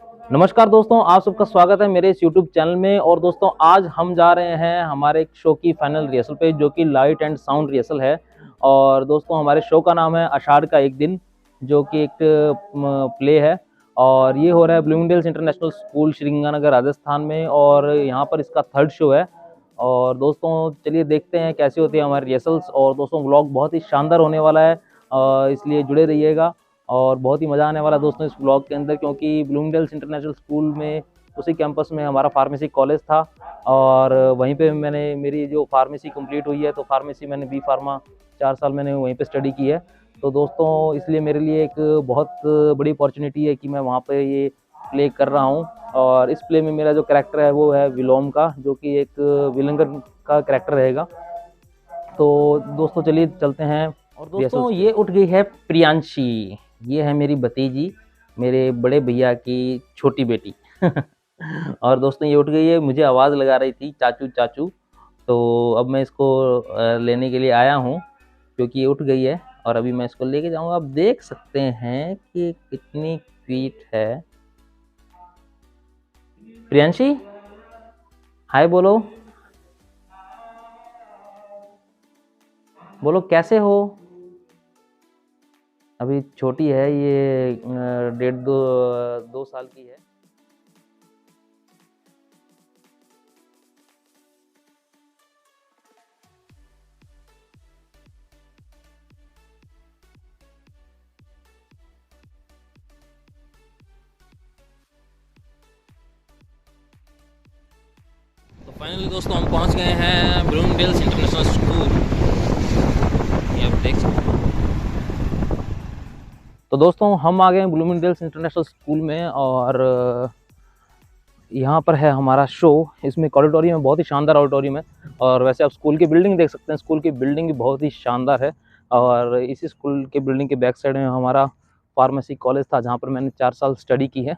नमस्कार दोस्तों, आप सबका स्वागत है मेरे इस यूट्यूब चैनल में। और दोस्तों आज हम जा रहे हैं हमारे एक शो की फाइनल रिहर्सल पे, जो कि लाइट एंड साउंड रिहर्सल है। और दोस्तों हमारे शो का नाम है आषाढ़ का एक दिन, जो कि एक प्ले है। और ये हो रहा है ब्लूमिंगडेल्स इंटरनेशनल स्कूल श्रीगंगानगर राजस्थान में, और यहाँ पर इसका थर्ड शो है। और दोस्तों चलिए देखते हैं कैसी होती है हमारी रिहर्सल्स। और दोस्तों व्लॉग बहुत ही शानदार होने वाला है, इसलिए जुड़े रहिएगा। और बहुत ही मज़ा आने वाला है दोस्तों इस ब्लॉग के अंदर, क्योंकि ब्लूमिंगडेल्स इंटरनेशनल स्कूल में उसी कैंपस में हमारा फार्मेसी कॉलेज था। और वहीं पे मैंने मेरी जो फार्मेसी कंप्लीट हुई है, तो फार्मेसी मैंने बी फार्मा 4 साल मैंने वहीं पे स्टडी की है। तो दोस्तों इसलिए मेरे लिए एक बहुत बड़ी अपॉर्चुनिटी है कि मैं वहाँ पे ये प्ले कर रहा हूँ। और इस प्ले में मेरा जो कैरेक्टर है वो है विलोम का, जो कि एक विलंगन का कैरेक्टर रहेगा। तो दोस्तों चलिए चलते हैं। और दोस्तों ये उठ गई है प्रियांशी, ये है मेरी भतीजी, मेरे बड़े भैया की छोटी बेटी। और दोस्तों ये उठ गई है, मुझे आवाज़ लगा रही थी चाचू चाचू। तो अब मैं इसको लेने के लिए आया हूँ, क्योंकि ये उठ गई है। और अभी मैं इसको लेके जाऊँगा। आप देख सकते हैं कि कितनी क्यूट है। प्रियांशी हाय बोलो, बोलो कैसे हो। अभी छोटी है ये, 1.5 2 साल की है। तो फाइनली दोस्तों हम पहुंच गए हैं ब्लूमिंगडेल्स इंटरनेशनल स्कूल, ये आप देख सकते हैं। तो दोस्तों हम आ गए हैं ब्लूमिंगडेल्स इंटरनेशनल स्कूल में, और यहाँ पर है हमारा शो। इसमें ऑडिटोरियम है, बहुत ही शानदार ऑडिटोरियम है। और वैसे आप स्कूल की बिल्डिंग देख सकते हैं, स्कूल की बिल्डिंग भी बहुत ही शानदार है। और इसी स्कूल के बिल्डिंग के बैक साइड में हमारा फार्मेसी कॉलेज था, जहाँ पर मैंने 4 साल स्टडी की है।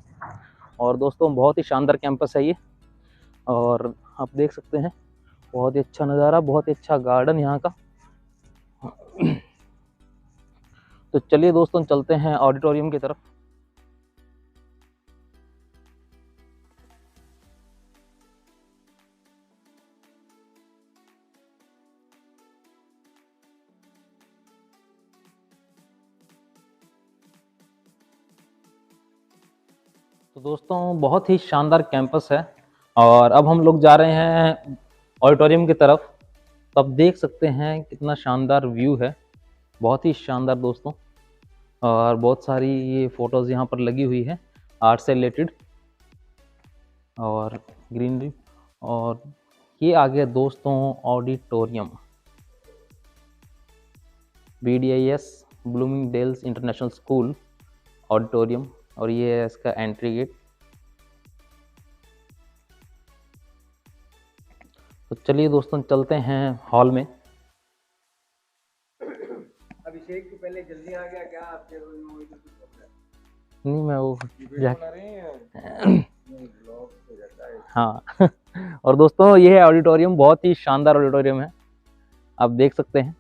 और दोस्तों बहुत ही शानदार कैंपस है ये। और आप देख सकते हैं बहुत ही अच्छा नज़ारा, बहुत ही अच्छा गार्डन यहाँ का। तो चलिए दोस्तों चलते हैं ऑडिटोरियम की तरफ। तो दोस्तों बहुत ही शानदार कैंपस है, और अब हम लोग जा रहे हैं ऑडिटोरियम की तरफ। तो आप देख सकते हैं कितना शानदार व्यू है, बहुत ही शानदार दोस्तों। और बहुत सारी ये फोटोज़ यहाँ पर लगी हुई है आर्ट से रिलेटेड, और ग्रीनरी। और ये आ गया दोस्तों auditorium, BDIS Bloomingdales International School auditorium. और ये है इसका एंट्री गेट। तो चलिए दोस्तों चलते हैं हॉल में। अभिषेक की पहले जल्दी आ गया क्या आपके मूवी में कुछ होता है? नहीं मैं वो वीडियो बना रहे हैं नहीं ब्लॉग हो जाता है। हाँ। और दोस्तों ये है ऑडिटोरियम, बहुत ही शानदार ऑडिटोरियम है, आप देख सकते हैं।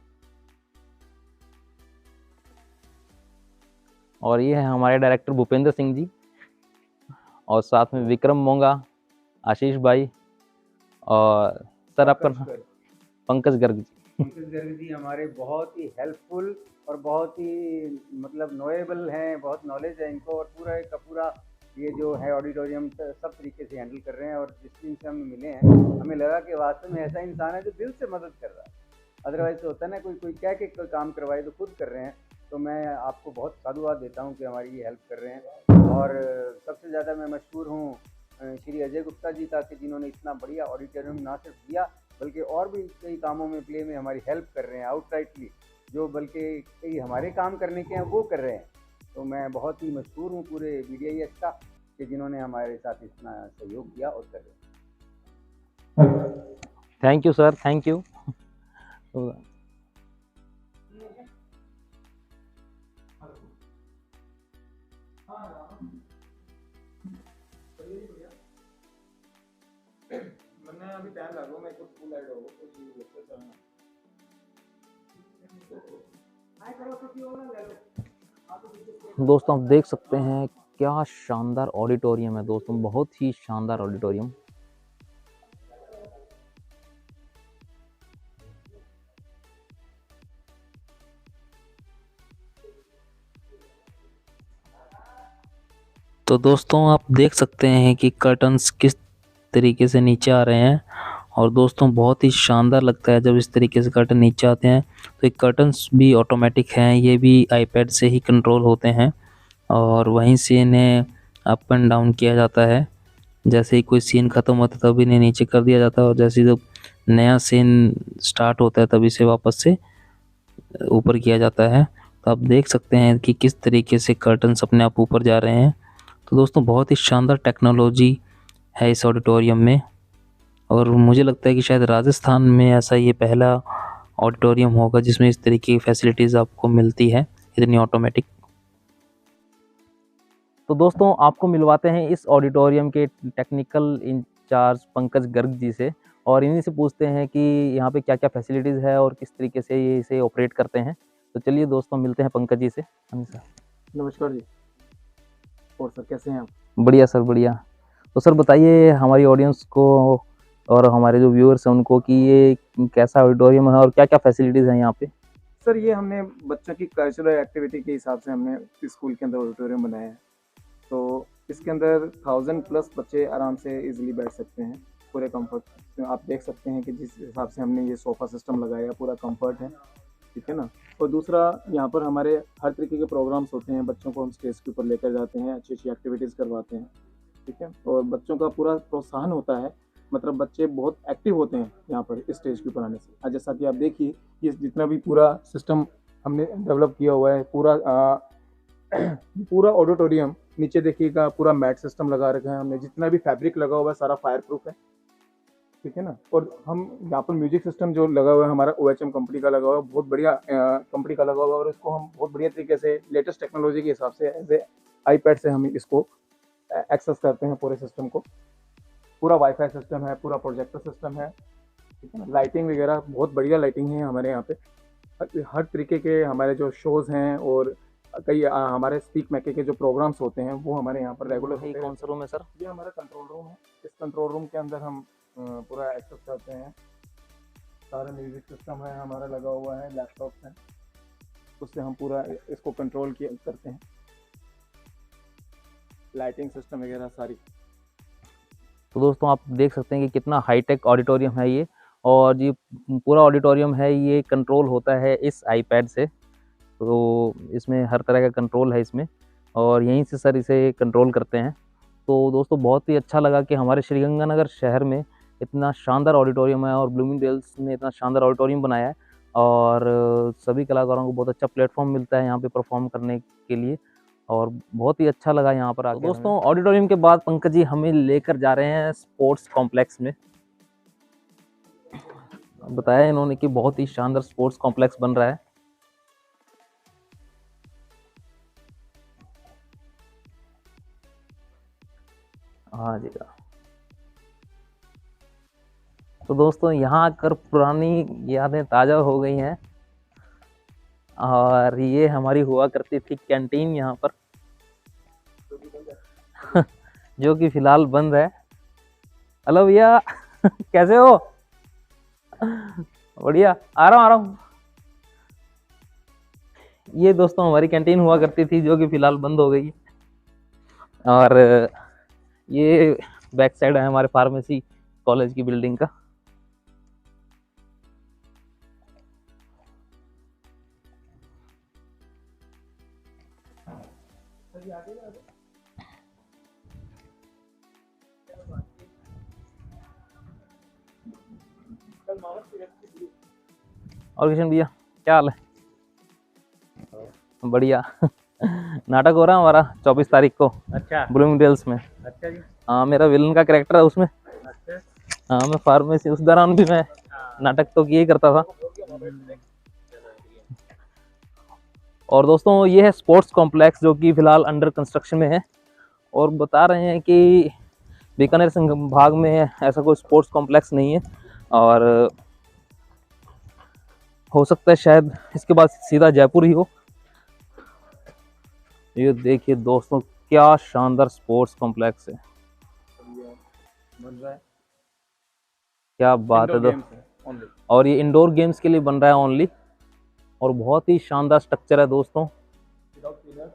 और ये है हमारे डायरेक्टर भूपेंद्र सिंह जी, और साथ में विक्रम मोंगा, आशीष भाई, और सर आपका पंकज गर्ग जी। पंकज गर्ग जी हमारे बहुत ही हेल्पफुल और बहुत ही मतलब नोएबल हैं, बहुत नॉलेज है इनको। और पूरा का पूरा ये जो है ऑडिटोरियम सब तरीके से हैंडल कर रहे हैं। और जिस दिन से हम मिले हैं हमें लगा कि वास्तव में ऐसा इंसान है जो दिल से मदद कर रहा है। अदरवाइज तो होता है ना, कोई कोई कह के कोई काम करवाए तो खुद कर रहे हैं। तो मैं आपको बहुत साधुवाद देता हूँ कि हमारी ये हेल्प कर रहे हैं। और सबसे ज़्यादा मैं मशहूर हूँ श्री अजय गुप्ता जी का, कि जिन्होंने इतना बढ़िया ऑडिटोरियम ना सिर्फ दिया बल्कि और भी कई कामों में प्ले में हमारी हेल्प कर रहे हैं आउटराइटली, जो बल्कि कई हमारे काम करने के हैं वो कर रहे हैं। तो मैं बहुत ही मशहूर हूँ पूरे BDIS का, कि जिन्होंने हमारे साथ इतना सहयोग किया और कर रहे हैं। Thank you sir, thank you. मैंने अभी टाइम लगा मैं कुछ फुल ऐड हो तो ये लेते चलना दोस्तों आप देख सकते हैं क्या शानदार ऑडिटोरियम है दोस्तों, बहुत ही शानदार ऑडिटोरियम। तो दोस्तों आप देख सकते हैं कि कर्टन्स किस तरीके से नीचे आ रहे हैं, और दोस्तों बहुत ही शानदार लगता है जब इस तरीके से कर्टन नीचे आते हैं। तो ये कर्टन्स भी ऑटोमेटिक हैं, ये भी आईपैड से ही कंट्रोल होते हैं, और वहीं से इन्हें अप एंड डाउन किया जाता है। जैसे ही कोई सीन ख़त्म होता है तभी इन्हें नीचे कर दिया जाता है, और जैसे जब नया सीन स्टार्ट होता है तभी से वापस से ऊपर किया जाता है। तो आप देख सकते हैं कि किस तरीके से कर्टन्स अपने आप ऊपर जा रहे हैं। तो दोस्तों बहुत ही शानदार टेक्नोलॉजी है इस ऑडिटोरियम में, और मुझे लगता है कि शायद राजस्थान में ऐसा ये पहला ऑडिटोरियम होगा जिसमें इस तरीके की फैसिलिटीज़ आपको मिलती है, इतनी ऑटोमेटिक। तो दोस्तों आपको मिलवाते हैं इस ऑडिटोरियम के टेक्निकल इंचार्ज पंकज गर्ग जी से, और इन्हीं से पूछते हैं कि यहाँ पे क्या क्या फैसिलिटीज़ है और किस तरीके से ये इसे ऑपरेट करते हैं। तो चलिए दोस्तों मिलते हैं पंकज जी से। हाँ सर, नमस्कार जी। और सर कैसे हैं आप? बढ़िया सर, बढ़िया। तो सर बताइए हमारी ऑडियंस को और हमारे जो व्यूअर्स हैं उनको कि ये कैसा ऑडिटोरियम है और क्या क्या फैसिलिटीज़ हैं यहाँ पे। सर ये हमने बच्चों की कल्चरल एक्टिविटी के हिसाब से हमने स्कूल के अंदर ऑडिटोरियम बनाया है। तो इसके अंदर 1000+ बच्चे आराम से इजीली बैठ सकते हैं पूरे कंफर्ट। तो आप देख सकते हैं कि जिस हिसाब से हमने ये सोफ़ा सिस्टम लगाया पूरा कंफर्ट है, ठीक है ना। और दूसरा यहाँ पर हमारे हर तरीके के प्रोग्राम्स होते हैं, बच्चों को हम स्टेज के ऊपर लेकर जाते हैं, अच्छी अच्छी एक्टिविटीज़ करवाते हैं, ठीक है। और बच्चों का पूरा प्रोत्साहन होता है, मतलब बच्चे बहुत एक्टिव होते हैं यहाँ पर इस स्टेज के ऊपर आने से। आज जैसा कि आप देखिए ये जितना भी पूरा सिस्टम हमने डेवलप किया हुआ है, पूरा ऑडिटोरियम नीचे देखिएगा पूरा मैट सिस्टम लगा रखा है हमने, जितना भी फैब्रिक लगा हुआ है सारा फायर प्रूफ है, ठीक है ना। और हम यहाँ पर म्यूजिक सिस्टम जो लगा हुआ है हमारा OHM कंपनी का लगा हुआ है, बहुत बढ़िया कंपनी का लगा हुआ है, और इसको हम बहुत बढ़िया तरीके से लेटेस्ट टेक्नोलॉजी के हिसाब से एज ए आईपैड से हम इसको एक्सेस करते हैं पूरे सिस्टम को। पूरा वाईफाई सिस्टम है, पूरा प्रोजेक्टर सिस्टम है, ठीक है ना। लाइटिंग वगैरह बहुत बढ़िया लाइटिंग है हमारे यहाँ पे, हर तरीके के हमारे जो शोज़ हैं और कई हमारे स्पीक मैके के जो प्रोग्राम्स होते हैं वो हमारे यहाँ पर रेगुलर होते हैं। कौन सा रूम है सर? ये हमारा कंट्रोल रूम है। इस कंट्रोल रूम के अंदर हम पूरा एक्सेस करते हैं, सारा म्यूजिक सिस्टम है हमारा लगा हुआ है, लैपटॉप है, उससे हम पूरा इसको कंट्रोल करते हैं, लाइटिंग सिस्टम वगैरह सारी। तो दोस्तों आप देख सकते हैं कि कितना हाईटेक ऑडिटोरियम है ये, और ये पूरा ऑडिटोरियम है ये कंट्रोल होता है इस आईपैड से। तो इसमें हर तरह का कंट्रोल है इसमें, और यहीं से सर इसे कंट्रोल करते हैं। तो दोस्तों बहुत ही अच्छा लगा कि हमारे श्रीगंगानगर शहर में इतना शानदार ऑडिटोरियम है, और ब्लूमिंगडेल्स ने इतना शानदार ऑडिटोरियम बनाया है, और सभी कलाकारों को बहुत अच्छा प्लेटफॉर्म मिलता है यहाँ पे परफॉर्म करने के लिए, और बहुत ही अच्छा लगा यहाँ पर आके। दोस्तों ऑडिटोरियम के बाद पंकज जी हमें लेकर जा रहे हैं स्पोर्ट्स कॉम्प्लेक्स में। बताया इन्होंने कि बहुत ही शानदार स्पोर्ट्स कॉम्प्लेक्स बन रहा है। हाँ जी। तो दोस्तों यहाँ आकर पुरानी यादें ताज़ा हो गई हैं, और ये हमारी हुआ करती थी कैंटीन यहाँ पर जो कि फिलहाल बंद है। हेलो भैया कैसे हो? बढ़िया, आ रहा हूँ। ये दोस्तों हमारी कैंटीन हुआ करती थी जो कि फिलहाल बंद हो गई, और ये बैक साइड है हमारे फार्मेसी कॉलेज की बिल्डिंग का। और किशन भैया क्या हाल है? बढ़िया। नाटक हो रहा है हमारा 24 तारीख को। अच्छा ब्लूमिंगडेल्स में। अच्छा जी। हाँ मेरा विलन का कैरेक्टर है उसमें। अच्छा हाँ मैं फार्मेसी, उस दौरान भी मैं नाटक तो किए करता था। और दोस्तों ये है स्पोर्ट्स कॉम्प्लेक्स जो कि फिलहाल अंडर कंस्ट्रक्शन में है, और बता रहे हैं कि बीकानेर संभाग में ऐसा कोई स्पोर्ट्स कॉम्प्लेक्स नहीं है, और हो सकता है शायद इसके बाद सीधा जयपुर ही हो। ये देखिए दोस्तों क्या शानदार स्पोर्ट्स कॉम्प्लेक्स है, बन रहा है। क्या बात है इंडोर दो। गेम्स है ओनली। और ये इंडोर गेम्स के लिए बन रहा है ओनली, और बहुत ही शानदार स्ट्रक्चर है दोस्तों, विदाउट पिलर,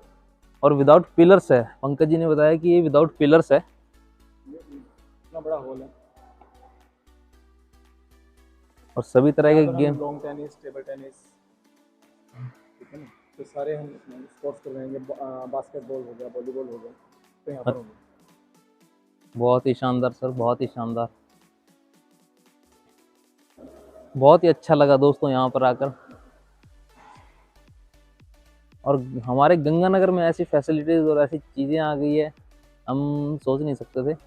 और विदाउट पिलर्स है। पंकज जी ने बताया कि ये विदाउट पिलर्स है। इतना बड़ा हॉल है। और सभी तरह के game, long tennis, table tennis, ठीक है ना, तो सारे हम स्पोर्ट्स कर रहे हैं। बास्केटबॉल हो गया, वॉलीबॉल हो गया, तो यहाँ पर होंगे। बहुत ही शानदार सर, बहुत ही शानदार, बहुत ही अच्छा लगा दोस्तों यहाँ पर आकर। और हमारे गंगानगर में ऐसी फैसिलिटीज़ और ऐसी चीज़ें आ गई है, हम सोच नहीं सकते थे,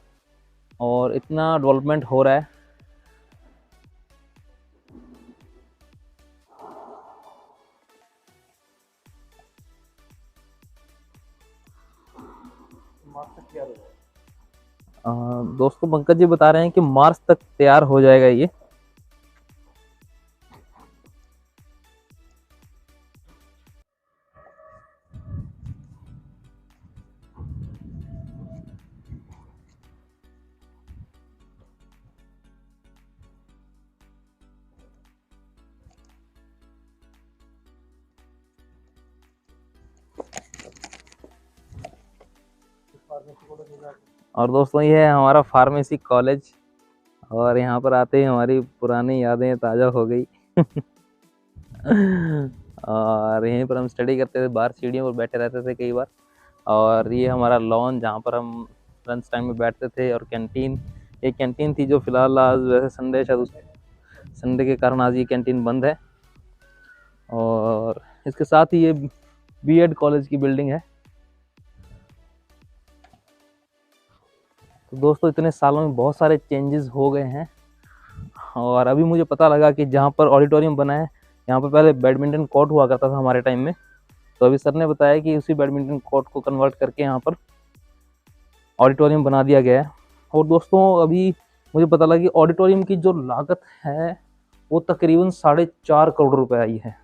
और इतना डेवलपमेंट हो रहा है। मार्च तक तैयार हो जाएगा। दोस्तों पंकज जी बता रहे हैं कि मार्च तक तैयार हो जाएगा ये। और दोस्तों ये है हमारा फार्मेसी कॉलेज, और यहाँ पर आते ही हमारी पुरानी यादें ताज़ा हो गई। और यहीं पर हम स्टडी करते थे, बाहर सीढ़ियों पर बैठे रहते थे कई बार। और ये हमारा लॉन जहाँ पर हम लंच टाइम में बैठते थे, और कैंटीन, एक कैंटीन थी जो फिलहाल आज वैसे संडे, शायद संडे के कारण आज ये कैंटीन बंद है। और इसके साथ ही ये बीएड कॉलेज की बिल्डिंग है। तो दोस्तों इतने सालों में बहुत सारे चेंजेस हो गए हैं, और अभी मुझे पता लगा कि जहाँ पर ऑडिटोरियम बना है, यहाँ पर पहले बैडमिंटन कोर्ट हुआ करता था हमारे टाइम में। तो अभी सर ने बताया कि उसी बैडमिंटन कोर्ट को कन्वर्ट करके यहाँ पर ऑडिटोरियम बना दिया गया है। और दोस्तों अभी मुझे पता लगा कि ऑडिटोरियम की जो लागत है वो तकरीबन 4.5 करोड़ रुपए आई है।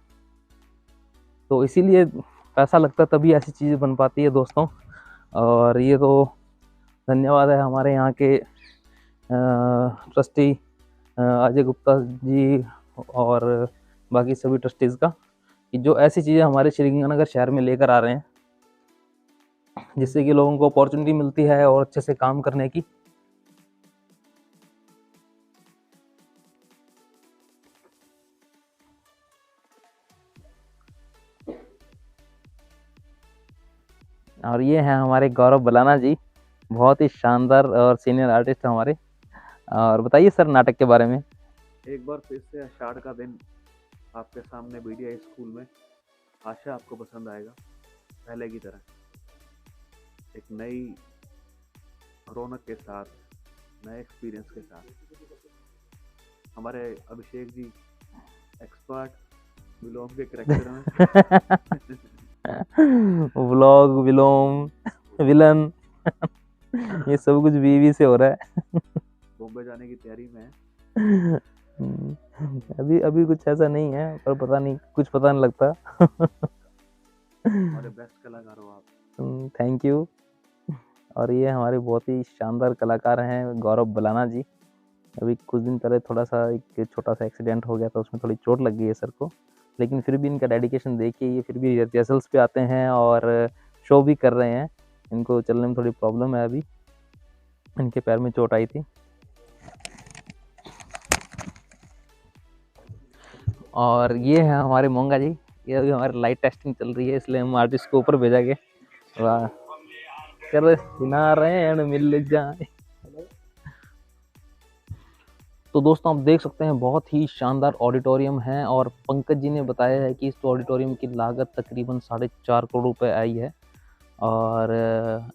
तो इसीलिए पैसा लगता है, तभी ऐसी चीज़ें बन पाती है दोस्तों। और ये तो धन्यवाद है हमारे यहाँ के ट्रस्टी अजय गुप्ता जी और बाकी सभी ट्रस्टीज़ का, कि जो ऐसी चीज़ें हमारे श्री गंगानगर शहर में लेकर आ रहे हैं, जिससे कि लोगों को अपॉर्चुनिटी मिलती है और अच्छे से काम करने की। और ये हैं हमारे गौरव बलाना जी, बहुत ही शानदार और सीनियर आर्टिस्ट हमारे। और बताइए सर नाटक के बारे में। एक बार फिर से आषाढ़ का दिन आपके सामने बीडीआई स्कूल में। आशा आपको पसंद आएगा पहले की तरह, एक नई रौनक के साथ, नए एक्सपीरियंस के साथ। हमारे अभिषेक जी एक्सपर्ट विलोम के करेक्टर में। व्लॉग, विलोम, विलन, ये सब कुछ बीवी से हो रहा है। बॉम्बे जाने की तैयारी में है। अभी कुछ ऐसा नहीं है, पर पता नहीं, कुछ पता नहीं लगता। हमारे बेस्ट कलाकार हो आप। Thank you. और ये हमारे बहुत ही शानदार कलाकार हैं गौरव बलाना जी। अभी कुछ दिन पहले थोड़ा सा एक छोटा सा एक्सीडेंट हो गया था, उसमें थोड़ी चोट लग गई है सर को, लेकिन फिर भी इनका डेडिकेशन देखिए, ये फिर भी रिहर्सल्स पे आते हैं और शो भी कर रहे हैं। इनको चलने में थोड़ी प्रॉब्लम है, अभी इनके पैर में चोट आई थी। और ये है हमारे मोंगा जी, ये अभी हमारी लाइट टेस्टिंग चल रही है, इसलिए हम आर्टिस्ट को ऊपर भेजा गया। वाह, कर नारायण मिल जाए। तो दोस्तों आप देख सकते हैं बहुत ही शानदार ऑडिटोरियम है, और पंकज जी ने बताया है कि इस ऑडिटोरियम की लागत तकरीबन 4.5 करोड़ रुपए आई है। और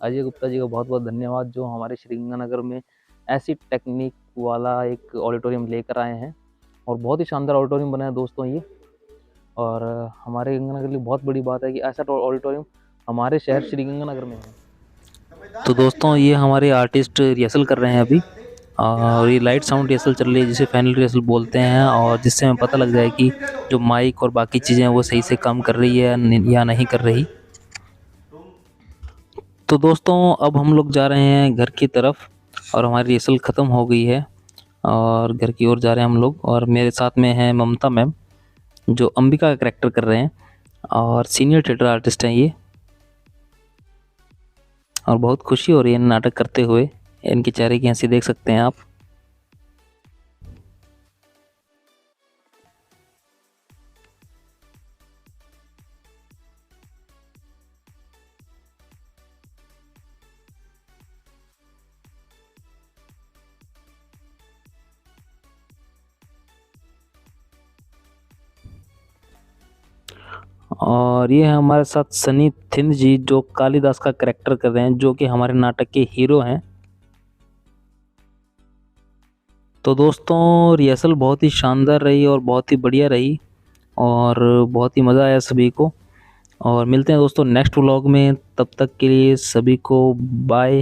अजय गुप्ता जी का बहुत बहुत धन्यवाद, जो हमारे श्री गंगानगर में ऐसी टेक्निक वाला एक ऑडिटोरियम लेकर आए हैं। और बहुत ही शानदार ऑडिटोरियम बना है दोस्तों ये, और हमारे गंगानगर के लिए बहुत बड़ी बात है कि ऐसा ऑडिटोरियम हमारे शहर श्री गंगानगर में है। तो दोस्तों ये हमारे आर्टिस्ट रिहर्सल कर रहे हैं अभी, और ये लाइट साउंड रिहर्सल चल रही है, जिसे फाइनल रिहर्सल बोलते हैं, और जिससे हमें पता लग जाए कि जो माइक और बाकी चीज़ें हैं वो सही से काम कर रही है या नहीं कर रही। तो दोस्तों अब हम लोग जा रहे हैं घर की तरफ और हमारी रिहर्सल ख़त्म हो गई है और घर की ओर जा रहे हैं हम लोग। और मेरे साथ में है ममता मैम जो अंबिका का कैरेक्टर कर रहे हैं और सीनियर थिएटर आर्टिस्ट हैं ये। और बहुत खुशी हो रही है नाटक करते हुए, इनके चेहरे की हंसी देख सकते हैं आप। और ये है हमारे साथ सनी थिंद जी जो कालिदास का कैरेक्टर कर रहे हैं, जो कि हमारे नाटक के हीरो हैं। तो दोस्तों रिहर्सल बहुत ही शानदार रही और बहुत ही बढ़िया रही और बहुत ही मज़ा आया सभी को। और मिलते हैं दोस्तों नेक्स्ट व्लॉग में, तब तक के लिए सभी को बाय।